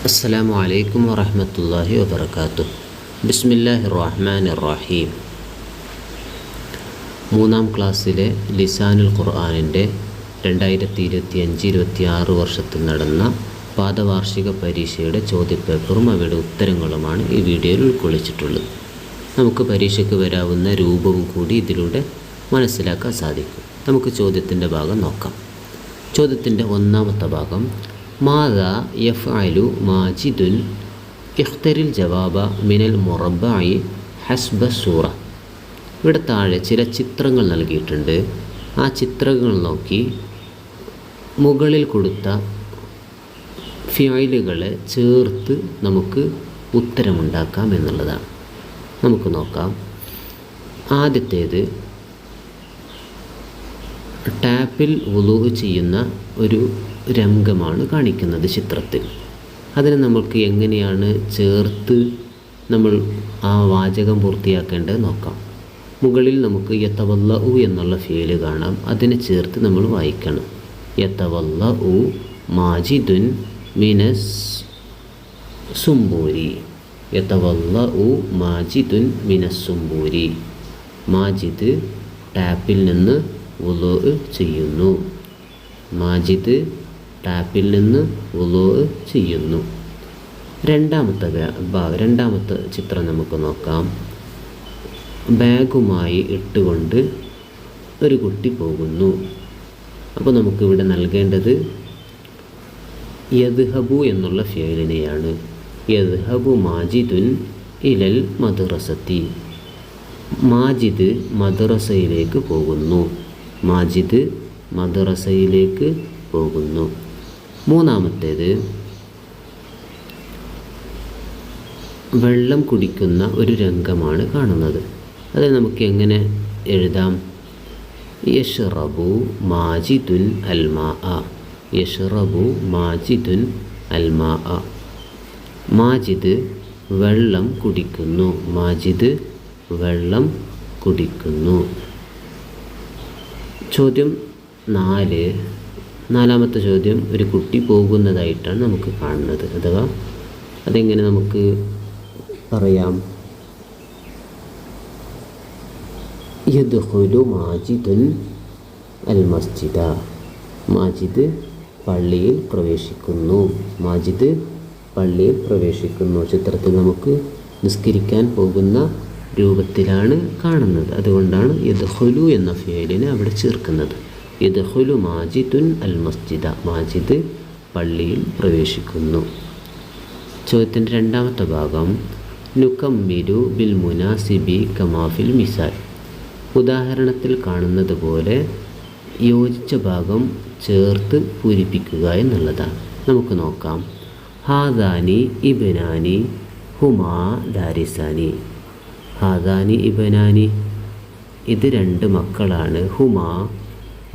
അസ്സലാമു അലൈക്കും വറഹ്മത്തുള്ളാഹി വബറകാതുഹു. ബിസ്മില്ലാഹിർ റഹ്മാനിർ റഹീം. മൂന്നാം ക്ലാസ്സിലെ ലിസാനുൽ ഖുർആനിൻ്റെ 2025-26 വർഷത്തിൽ നടന്ന പാദവാർഷിക പരീക്ഷയുടെ ചോദ്യപേപ്പറും അവയുടെ ഉത്തരങ്ങളുമാണ് ഈ വീഡിയോയിൽ ഉൾക്കൊള്ളിച്ചിട്ടുള്ളത്. നമുക്ക് പരീക്ഷയ്ക്ക് വരാവുന്ന രൂപവും കൂടി ഇതിലൂടെ മനസ്സിലാക്കാൻ സാധിക്കും. നമുക്ക് ചോദ്യത്തിൻ്റെ ഭാഗം നോക്കാം. ചോദ്യത്തിൻ്റെ ഒന്നാമത്തെ ഭാഗം, മാദാ യഫ്അലു മാജിദുൻ ഇഖ്തരിൽ ജവാബ മിനൽ മുറബ്ബഇ ഹസ്ബ സൂറ. ഇവിടെ താഴെ ചില ചിത്രങ്ങൾ നൽകിയിട്ടുണ്ട്. ആ ചിത്രങ്ങൾ നോക്കി മുകളിൽ കൊടുത്ത ഫിഅലുകളെ ചേർത്ത് നമുക്ക് ഉത്തരമുണ്ടാക്കാം എന്നുള്ളതാണ്. നമുക്ക് നോക്കാം. ആദ്യത്തേത്, ടാപ്പിൽ വുളൂ ചെയ്യുന്ന ഒരു രംഗമാണ് കാണിക്കുന്നത് ചിത്രത്തിൽ. അതിനെ നമുക്ക് എങ്ങനെയാണ് ചേർത്ത് നമ്മൾ ആ വാചകം പൂർത്തിയാക്കേണ്ടത് നോക്കാം. മുകളിൽ നമുക്ക് യതവല്ലഉ എന്നുള്ള ഫീല് കാണാം. അതിനെ ചേർത്ത് നമ്മൾ വായിക്കണം. യതവല്ലഉ മാജിദുൻ മിനസ് സുംബൂരി. യതവല്ലഉ മാജിദുൻ മിനസ് സുംബൂരി. മാജിദ് ടാപ്പിൽ നിന്ന് വുളൂ ചെയ്യുന്നു. മാജിദ് ടാപ്പിൽ നിന്ന് വുളൂ ചെയ്യുന്നു. രണ്ടാമത്തെ ചിത്രം നമുക്ക് നോക്കാം. ബാഗുമായി ഇട്ടുകൊണ്ട് ഒരു കുട്ടി പോകുന്നു. അപ്പോൾ നമുക്കിവിടെ നൽകേണ്ടത് യദ്ഹബു എന്നുള്ള ഫിഅലിനെയാണ്. യദ്ഹബു മാജിദുൻ ഇലൽ മദ്റസത്തി. മാജിദ് മദ്റസയിലേക്ക് പോകുന്നു. മാജിദ് മദ്റസയിലേക്ക് പോകുന്നു. മൂന്നാമത്തേത്, വെള്ളം കുടിക്കുന്ന ഒരു രംഗമാണ് കാണുന്നത്. അത് നമുക്ക് എങ്ങനെ എഴുതാം? യശ്റബു മാജിദുൻ അൽമാഅ. യശ്റബു മാജിദുൻ അൽമാഅ. മാജിദ് വെള്ളം കുടിക്കുന്നു. മാജിദ് വെള്ളം കുടിക്കുന്നു. ചോദ്യം 4. നാലാമത്തെ ചോദ്യം, ഒരു കുട്ടി പോകുന്നതായിട്ടാണ് നമുക്ക് കാണുന്നത്. അഥവാ അതെങ്ങനെ നമുക്ക് പറയാം? യദ്ഖുലു മാജിദുൻ അൽ മസ്ജിദ. മാജിദ് പള്ളിയിൽ പ്രവേശിക്കുന്നു. മാജിദ് പള്ളിയിൽ പ്രവേശിക്കുന്നു. ചിത്രത്തിൽ നമുക്ക് നിസ്കരിക്കാൻ പോകുന്ന രൂപത്തിലാണ് കാണുന്നത്. അതുകൊണ്ടാണ് യദ്ഖുലു എന്ന ഫിഅലിനെ അവിടെ ചേർക്കുന്നത്. യദ്ഖുലു മാജിദുൻ അൽ മസ്ജിദ. മാജിദ് പള്ളിയിൽ പ്രവേശിക്കുന്നു. ചോദ്യത്തിൻ്റെ രണ്ടാമത്തെ ഭാഗം, നുകമ്മിലു ബിൽ മുനാസിബി കമാഫിൽ മിസാൽ. ഉദാഹരണത്തിൽ കാണുന്നത് പോലെ യോജിച്ച ഭാഗം ചേർത്ത് പൂരിപ്പിക്കുക എന്നുള്ളതാണ്. നമുക്ക് നോക്കാം. ഹാദാനി ഇബ്നാനി ഹുമാ ദാരിസാനി. ഹാദാനി ഇബ്നാനി, ഇത് 2 മക്കളാണ്. ഹുമാ,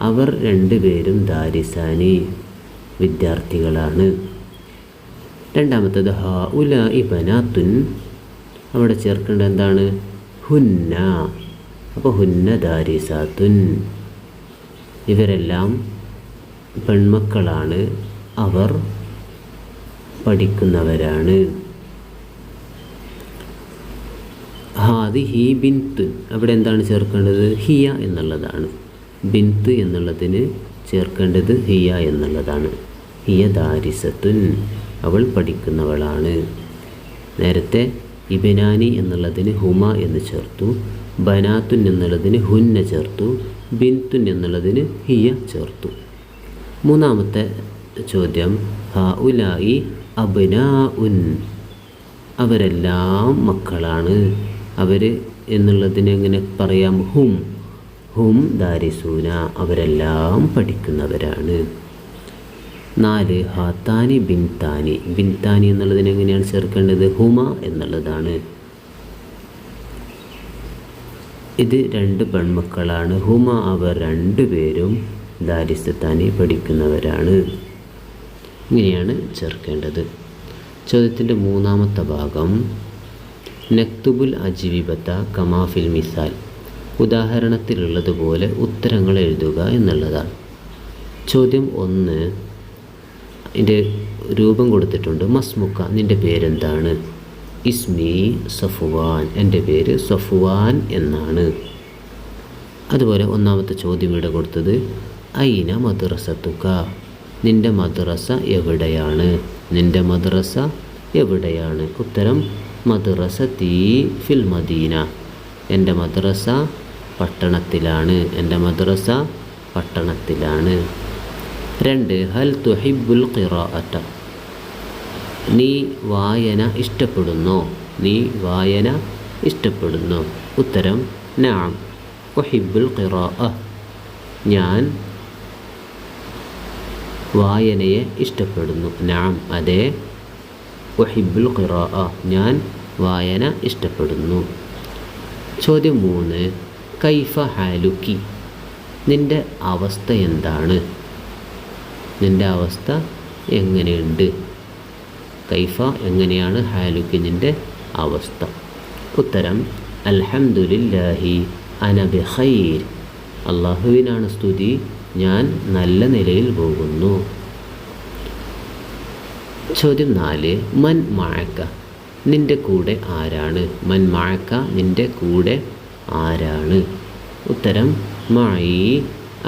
അവർ 2 പേരും ദാരിസാനി, വിദ്യാർത്ഥികളാണ്. രണ്ടാമത്തത്, ഹഉലാഇ ബനാത്തുൻ. അവിടെ ചേർക്കേണ്ടത് എന്താണ്? ഹുന്ന. അപ്പോൾ ഹുന്ന ദാരിസാത്തുൻ. ഇവരെല്ലാം പെൺമക്കളാണ്, അവർ പഠിക്കുന്നവരാണ്. ഹാദിഹി ബിന്ത്. അവിടെ എന്താണ് ചേർക്കേണ്ടത്? ഹിയ എന്നുള്ളതാണ്. ബിന്ത് എന്നുള്ളതിന് ചേർക്കേണ്ടത് ഹിയ എന്നുള്ളതാണ്. ഹിയ ദാരിസത്തുൻ, അവൾ പഠിക്കുന്നവളാണ്. നേരത്തെ ഇബ്നാനി എന്നുള്ളതിന് ഹുമ എന്ന് ചേർത്തു. ബനാത്തുൻ എന്നുള്ളതിന് ഹുന്ന ചേർത്തു. ബിന്തുൻ എന്നുള്ളതിന് ഹിയ ചേർത്തു. മൂന്നാമത്തെ ചോദ്യം, ഹഉലാഇ അബ്നാഉൻ. അവരെല്ലാം മക്കളാണ്. അവർ എന്നുള്ളതിന് എങ്ങനെ പറയാം? ഹും. ഹും ദാരിസൂന, അവരെല്ലാം പഠിക്കുന്നവരാണ്. 4. ഹാത്താനി ബിൻതാനി. ബിൻതാനി എന്നുള്ളതിന് എങ്ങനെയാണ് ചേർക്കേണ്ടത്? ഹുമ എന്നുള്ളതാണ്. ഇത് 2 പെൺമക്കളാണ്. ഹുമ, അവർ 2 പേരും ദാരിസത്താനി, പഠിക്കുന്നവരാണ്. ഇങ്ങനെയാണ് ചേർക്കേണ്ടത്. ചോദ്യത്തിൻ്റെ മൂന്നാമത്തെ ഭാഗം, നക്തുബുൽ അജ്വിബത കമാഫിൽ മിസാൽ. ഉദാഹരണത്തിലുള്ളതുപോലെ ഉത്തരങ്ങൾ എഴുതുക എന്നുള്ളതാണ്. ചോദ്യം 1, ഇതിൻ്റെ രൂപം കൊടുത്തിട്ടുണ്ട്. മസ്മുക്ക, നിൻ്റെ പേരെന്താണ്? ഇസ്മി സഫ്വാൻ, എൻ്റെ പേര് സഫ്വാൻ എന്നാണ്. അതുപോലെ ഒന്നാമത്തെ ചോദ്യം ഇവിടെ കൊടുത്തത് ഐന മദ്രസത്തുക, നിൻ്റെ മദ്രസ എവിടെയാണ്? നിൻ്റെ മദ്രസ എവിടെയാണ്? ഉത്തരം മദ്രസത്തി ഫിൽ മദീന, എൻ്റെ മദ്രസ പട്ടണത്തിലാണ്. എൻ്റെ മദ്രസ പട്ടണത്തിലാണ്. 2 ഹൽ തുഹിബ്ബുൽ ഖിറാഅത, നീ വായന ഇഷ്ടപ്പെടുന്നോ? നീ വായന ഇഷ്ടപ്പെടുന്നോ? ഉത്തരം നഅം ഉഹിബ്ബുൽ ഖിറാഅ, ഞാൻ വായനയെ ഇഷ്ടപ്പെടുന്നു. നഅം, അതെ. ഉഹിബ്ബുൽ ഖിറാഅ, ഞാൻ വായന ഇഷ്ടപ്പെടുന്നു. ചോദ്യം 3 കൈഫ ഹാലുക്കി, നിൻ്റെ അവസ്ഥ എന്താണ്? നിൻ്റെ അവസ്ഥ എങ്ങനെയുണ്ട്? കൈഫ എങ്ങനെയാണ്, ഹാലുക്കി നിൻ്റെ അവസ്ഥ? ഉത്തരം അൽഹംദുലില്ലാഹി അന ബിഖൈർ, അല്ലാഹുവിനാണ് സ്തുതി, ഞാൻ നല്ല നിലയിൽ പോകുന്നു. ചോദ്യം 4 മൻ മഅക, നിൻ്റെ കൂടെ ആരാണ്? മൻ മഅക, നിൻ്റെ കൂടെ ആരാണ്? ഉത്തരം മഈ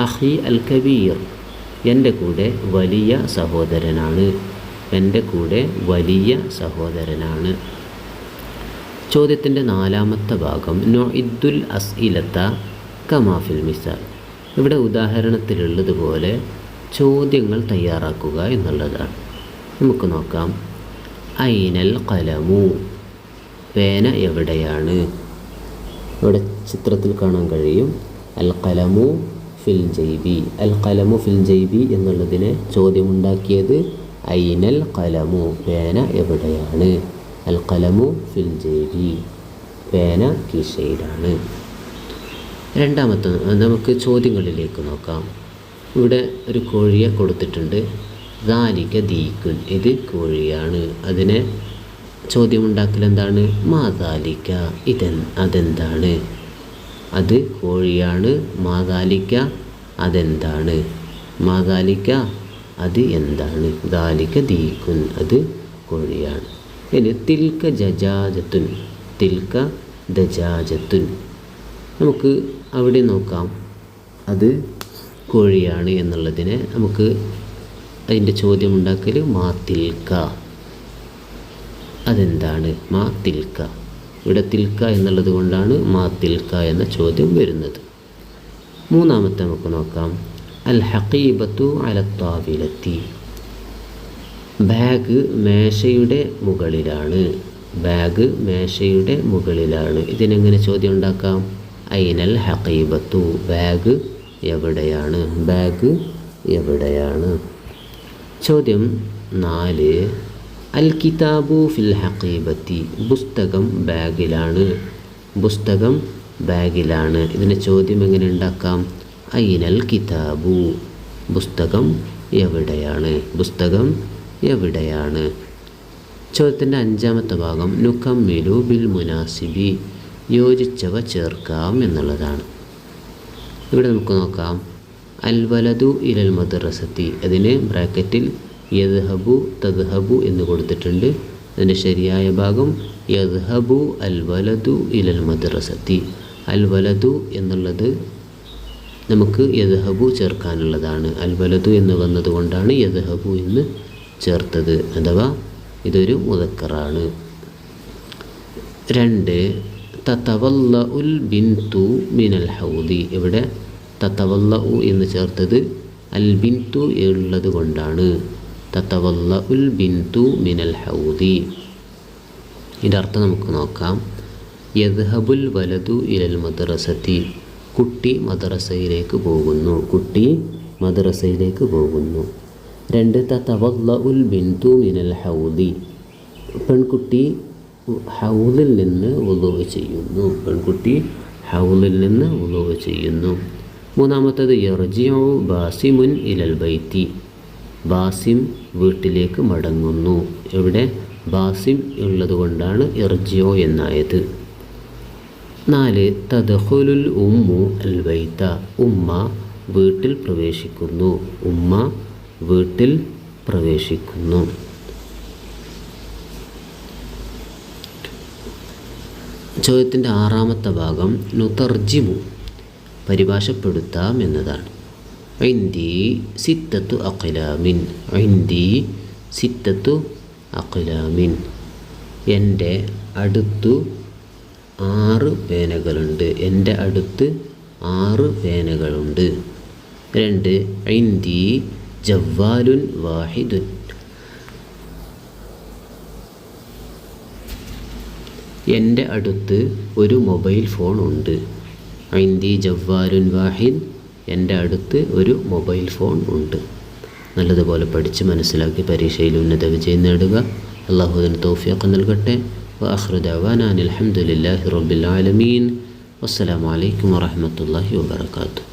അഖി അൽ കബീർ, എൻ്റെ കൂടെ വലിയ സഹോദരനാണ്. എൻ്റെ കൂടെ വലിയ സഹോദരനാണ്. ചോദ്യത്തിൻ്റെ 4ാമത്തെ ഭാഗം നുഇദ്ദുൽ അസ്ഇലത കമാ ഫിൽ മിസാൽ, ഇവിടെ ഉദാഹരണത്തിലുള്ളതുപോലെ ചോദ്യങ്ങൾ തയ്യാറാക്കുക എന്നുള്ളതാണ്. നമുക്ക് നോക്കാം. ഐനൽ ഖലമു, പേന എവിടെയാണ്? ഇവിടെ ചിത്രത്തിൽ കാണാൻ കഴിയും അൽ ഖലമു ഫിൽ ജൈബി. അൽ ഖലമു ഫിൽ ജൈബി എന്നുള്ളതിനെ ചോദ്യമുണ്ടാക്കിയത് ഐനൽ ഖലമു, പേന എവിടെയാണ്? അൽ ഖലമു ഫിൽ ജൈബി, പേന കീശയിലാണ്. 2ാമത്തെ നമുക്ക് ചോദ്യങ്ങളിലേക്ക് നോക്കാം. ഇവിടെ ഒരു കോഴിയെ കൊടുത്തിട്ടുണ്ട്. ദാലിക ദീക്കുൻ, ഇത് കോഴിയാണ്. അതിനെ ചോദ്യമുണ്ടാക്കൽ എന്താണ്? മാദാലിക്ക, അതെന്താണ്? അത് കോഴിയാണ്. മാദാലിക്ക, അതെന്താണ്? മാദാലിക്ക, അത് എന്താണ്? ദാലിക ദീക്കുൻ, അത് കോഴിയാണ്. ഇനി തിൽക ജജാജത്തുൻ, തിൽക ദജാജത്തുൻ, നമുക്ക് അവിടെ നോക്കാം. അത് കോഴിയാണ് എന്നുള്ളതിനെ നമുക്ക് അതിൻ്റെ ചോദ്യമുണ്ടാക്കൽ മാ തിൽക, അതെന്താണ്? മാ തിൽക, ഇവിടെ തിൽക എന്നുള്ളത് കൊണ്ടാണ് മാ തിൽക എന്ന ചോദ്യം വരുന്നത്. 3ാമത്തെ നമുക്ക് നോക്കാം. അൽ ഹഖീബത്തു അല താവിലത്തി, ബാഗ് മേശയുടെ മുകളിലാണ്. ബാഗ് മേശയുടെ മുകളിലാണ്. ഇതിനെങ്ങനെ ചോദ്യം ഉണ്ടാക്കാം? ഐനൽ ഹഖീബത്തു, ബാഗ് എവിടെയാണ്? ബാഗ് എവിടെയാണ്? ചോദ്യം 4 അൽ കിതാബു ഫിൽ ഹഖീബത്തി, പുസ്തകം ബാഗിലാണ്. പുസ്തകം ബാഗിലാണ്. ഇതിനെ ചോദ്യം എങ്ങനെ ഉണ്ടാക്കാം? ഐനൽ കിതാബു, പുസ്തകം എവിടെയാണ്? പുസ്തകം എവിടെയാണ്? ചോദ്യത്തിൻ്റെ 5ാമത്തെ ഭാഗം നുകമ്മിലു ബിൽ മുനാസിബി, യോജിച്ചവ ചേർക്കാം എന്നുള്ളതാണ്. ഇവിടെ നമുക്ക് നോക്കാം. അൽ വലദു ഇലൽ മദ്രസത്തി, അതിന് ബ്രാക്കറ്റിൽ യദ്ഹബു തദ്ഹബു എന്ന് കൊടുത്തിട്ടുണ്ട്. അതിൻ്റെ ശരിയായ ഭാഗം യദ്ഹബു അൽ വലദു ഇലൽ മദ്രസത്തി. അൽ വലദു എന്നുള്ളത് നമുക്ക് യദ്ഹബു ചേർക്കാനുള്ളതാണ്. അൽ വലദു എന്ന് വന്നതുകൊണ്ടാണ് യദ്ഹബു എന്ന് ചേർത്തത്, അഥവാ ഇതൊരു മുദക്കറാണ്. 2 തതവല്ലഉൽ ബിന്തു മിനൽ ഹൗദി, ഇവിടെ തതവല്ലഉ എന്ന് ചേർത്തത് അൽ ബിന്തു ഉള്ളത് കൊണ്ടാണ്. തതവല്ലഉൽ ബിന്തു മിനൽ ഹൗദി, ഇതിൻ്റെ അർത്ഥം നമുക്ക് നോക്കാം. യദ്ഹബുൽ വലദു ഇലൽ മദ്രസത്തി, കുട്ടി മദ്രസയിലേക്ക് പോകുന്നു. കുട്ടി മദ്രസയിലേക്ക് പോകുന്നു. 2 തതവല്ലഉൽ ബിന്തു മിനൽ ഹൗദി, പെൺകുട്ടി ഹൗദിൽ നിന്ന് വുളൂ ചെയ്യുന്നു. പെൺകുട്ടി ഹൗദിൽ നിന്ന് വുളൂ ചെയ്യുന്നു. 3ാമത്തേത് യർജിഉ ബാസിമുൻ ഇലൽ ബൈത്തി, ബാസിം വീട്ടിലേക്ക് മടങ്ങുന്നു. ഇവിടെ ബാസിം ഉള്ളത് കൊണ്ടാണ് യർജിഉ എന്നായത്. 4 തദ്ഖുലുൽ ഉമ്മു അൽ ബൈത, ഉമ്മ വീട്ടിൽ പ്രവേശിക്കുന്നു. ഉമ്മ വീട്ടിൽ പ്രവേശിക്കുന്നു. ചോദ്യത്തിൻ്റെ ആറാമത്തെ ഭാഗം നുതർജിമു, പരിഭാഷപ്പെടുത്താം എന്നതാണ്. ഇൻദി സിത്തത്തു അഖ്ലാമിൻ, ഇൻദി സിത്തത്തു അഖ്ലാമിൻ, എൻ്റെ അടുത്തു 6 പേനകളുണ്ട്, എൻ്റെ അടുത്ത് 6 പേനകളുണ്ട്. 2 ഇൻദി ജവ്വാലുൻ വാഹിദുൻ, എൻ്റെ അടുത്ത് ഒരു മൊബൈൽ ഫോൺ ഉണ്ട്. ഇൻദി ജവ്വാലുൻ വാഹിദ്, എൻ്റെ അടുത്ത് ഒരു മൊബൈൽ ഫോൺ ഉണ്ട്. നല്ലതുപോലെ പഠിച്ച് മനസ്സിലാക്കി പരീക്ഷയിൽ ഉന്നത വിജയം നേടുക. അല്ലാഹു അതിന് തൗഫീഖ് നൽകട്ടെ. വആഖിറു ദഅവാനാ അൽഹംദുലില്ലാഹി റബ്ബിൽ ആലമീൻ. വസ്സലാമു അലൈക്കും വറഹ്മത്തുള്ളാഹി വബറകാതുഹു.